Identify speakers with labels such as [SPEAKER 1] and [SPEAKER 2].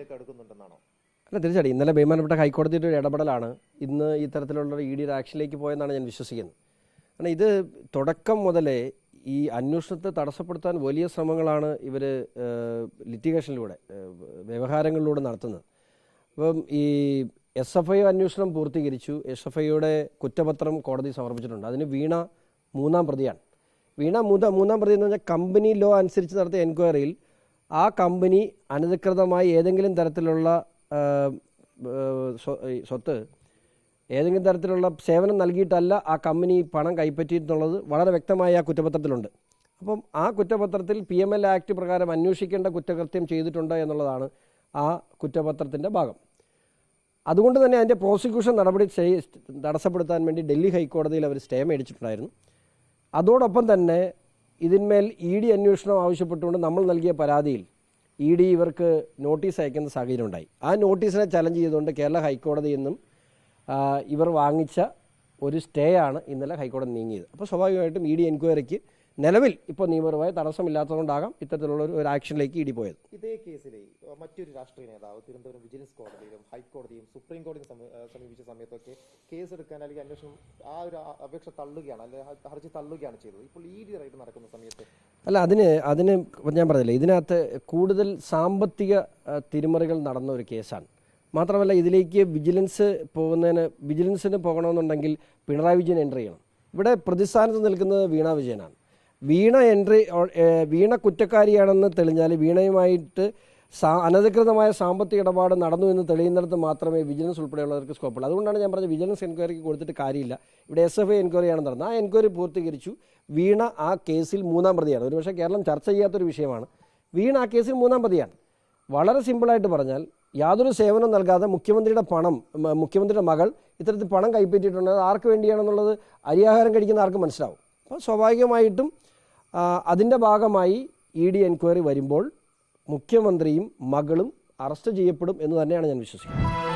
[SPEAKER 1] നടപടിയിലേക്ക് എടുക്കുന്നുണ്ടെന്നാണോ?
[SPEAKER 2] അല്ല, തീർച്ചയായിട്ടും ഇന്നലെ ബഹുമാനപ്പെട്ട ഹൈക്കോടതിയുടെ ഒരു ഇടപെടലാണ് ഇന്ന് ഈ തരത്തിലുള്ള ED ആക്ഷനിലേക്ക് പോയെന്നാണ് ഞാൻ വിശ്വസിക്കുന്നത്. കാരണം ഇത് തുടക്കം മുതലേ ഈ അന്വേഷണത്തെ തടസ്സപ്പെടുത്താൻ വലിയ ശ്രമങ്ങളാണ് ഇവർ ലിറ്റിഗേഷനിലൂടെ വ്യവഹാരങ്ങളിലൂടെ നടത്തുന്നത്. അപ്പം ഈ SFI അന്വേഷണം പൂർത്തീകരിച്ചു. SFIയുടെ കുറ്റപത്രം കോടതി സമർപ്പിച്ചിട്ടുണ്ട്. അതിന് വീണ മൂന്നാം പ്രതിയാണ്. വീണ മൂന്നാം പ്രതി എന്ന് പറഞ്ഞാൽ കമ്പനി ലോ അനുസരിച്ച് നടത്തിയ എൻക്വയറിയിൽ ആ കമ്പനി അനധികൃതമായി ഏതെങ്കിലും തരത്തിലുള്ള സ്വത്ത് ഏതെങ്കിലും തരത്തിലുള്ള സേവനം നൽകിയിട്ടല്ല ആ കമ്പനി പണം കൈപ്പറ്റിയിട്ടുള്ളത് വളരെ വ്യക്തമായി ആ കുറ്റപത്രത്തിലുണ്ട്. അപ്പം ആ കുറ്റപത്രത്തിൽ PML ആക്ട് പ്രകാരം അന്വേഷിക്കേണ്ട കുറ്റകൃത്യം ചെയ്തിട്ടുണ്ട് എന്നുള്ളതാണ് ആ കുറ്റപത്രത്തിൻ്റെ ഭാഗം. അതുകൊണ്ട് തന്നെ അതിൻ്റെ പ്രോസിക്യൂഷൻ നടപടി തടസ്സപ്പെടുത്താൻ വേണ്ടി ഡൽഹി ഹൈക്കോടതിയിൽ അവർ സ്റ്റേ മേടിച്ചിട്ടുണ്ടായിരുന്നു. അതോടൊപ്പം തന്നെ ഇതിന്മേൽ ED അന്വേഷണം ആവശ്യപ്പെട്ടുകൊണ്ട് നമ്മൾ നൽകിയ പരാതിയിൽ ED ഇവർക്ക് നോട്ടീസ് അയക്കുന്ന സാഹചര്യം ഉണ്ടായി. ആ നോട്ടീസിനെ ചലഞ്ച് ചെയ്തുകൊണ്ട് കേരള ഹൈക്കോടതിയിൽ നിന്നും ഇവർ വാങ്ങിച്ച ഒരു സ്റ്റേ ആണ് ഇന്നലെ ഹൈക്കോടതി നീങ്ങിയത്. അപ്പോൾ സ്വാഭാവികമായിട്ടും ED എൻക്വയറിക്ക് നിലവിൽ ഇപ്പോൾ നിയമപരമായ തടസ്സമില്ലാത്തതുകൊണ്ടാകാം ഇത്തരത്തിലുള്ള ഒരു ആക്ഷനിലേക്ക് ED പോയത്.
[SPEAKER 1] ഇതേ കേസിലെ മറ്റൊരു രാഷ്ട്രീയ നേതാവ് തിരുവനന്തപുരം വിജിലൻസ് കോടതിയിലും ഹൈക്കോടതിയും സുപ്രീം കോടതിയും സമീപിച്ച സമയത്തൊക്കെ കേസെടുക്കാൻ അല്ലെങ്കിൽ അന്വേഷണം ആ ഒരു അപേക്ഷ തള്ളുകയാണ്, അല്ലെങ്കിൽ ഹർജി തള്ളുകയാണ് ചെയ്തത്. ഇപ്പോൾ ED റൈഡ് നടക്കുന്ന സമയത്ത്
[SPEAKER 2] അല്ല, അതിന് ഞാൻ പറഞ്ഞില്ലേ, ഇതിനകത്ത് കൂടുതൽ സാമ്പത്തിക തിരിമറികൾ നടന്ന ഒരു കേസാണ്. മാത്രമല്ല ഇതിലേക്ക് വിജിലൻസിന് പോകണമെന്നുണ്ടെങ്കിൽ പിണറായി വിജയൻ എൻട്രി ചെയ്യണം. ഇവിടെ പ്രതിസ്ഥാനത്ത് നിൽക്കുന്നത് വീണ വിജയനാണ്. വീണ കുറ്റക്കാരിയാണെന്ന് തെളിഞ്ഞാൽ വീണയുമായിട്ട് അനധികൃതമായ സാമ്പത്തിക ഇടപാട് നടന്നു എന്ന് തെളിയുന്നിടത്ത് മാത്രമേ വിജിലൻസ് ഉൾപ്പെടെയുള്ളവർക്ക് സ്കോപ്പുള്ളൂ. അതുകൊണ്ടാണ് ഞാൻ പറഞ്ഞത് വിജിലൻസ് എൻക്വയറിക്ക് കൊടുത്തിട്ട് കാര്യമില്ല. ഇവിടെ SFI എൻക്വയറിയാണ് നടന്നത്. ആ എൻക്വയറി പൂർത്തീകരിച്ചു. വീണ ആ കേസിൽ മൂന്നാം പ്രതിയാണ്. ഒരുപക്ഷെ കേരളം ചർച്ച ചെയ്യാത്തൊരു വിഷയമാണ്. വീണ ആ കേസിൽ മൂന്നാം പ്രതിയാണ്. വളരെ സിമ്പിളായിട്ട് പറഞ്ഞാൽ യാതൊരു സേവനം നൽകാതെ മുഖ്യമന്ത്രിയുടെ മകൾ ഇത്തരത്തിൽ പണം കൈപ്പറ്റിയിട്ടുണ്ട്. ആർക്ക് വേണ്ടിയാണെന്നുള്ളത് അരിയാഹാരം കഴിക്കുന്ന ആർക്കും മനസ്സിലാവും. അപ്പോൾ സ്വാഭാവികമായിട്ടും അതിൻ്റെ ഭാഗമായി ED എൻക്വയറി വരുമ്പോൾ മുഖ്യമന്ത്രിയും മകളും അറസ്റ്റ് ചെയ്യപ്പെടും എന്ന് തന്നെയാണ് ഞാൻ വിശ്വസിക്കുന്നത്.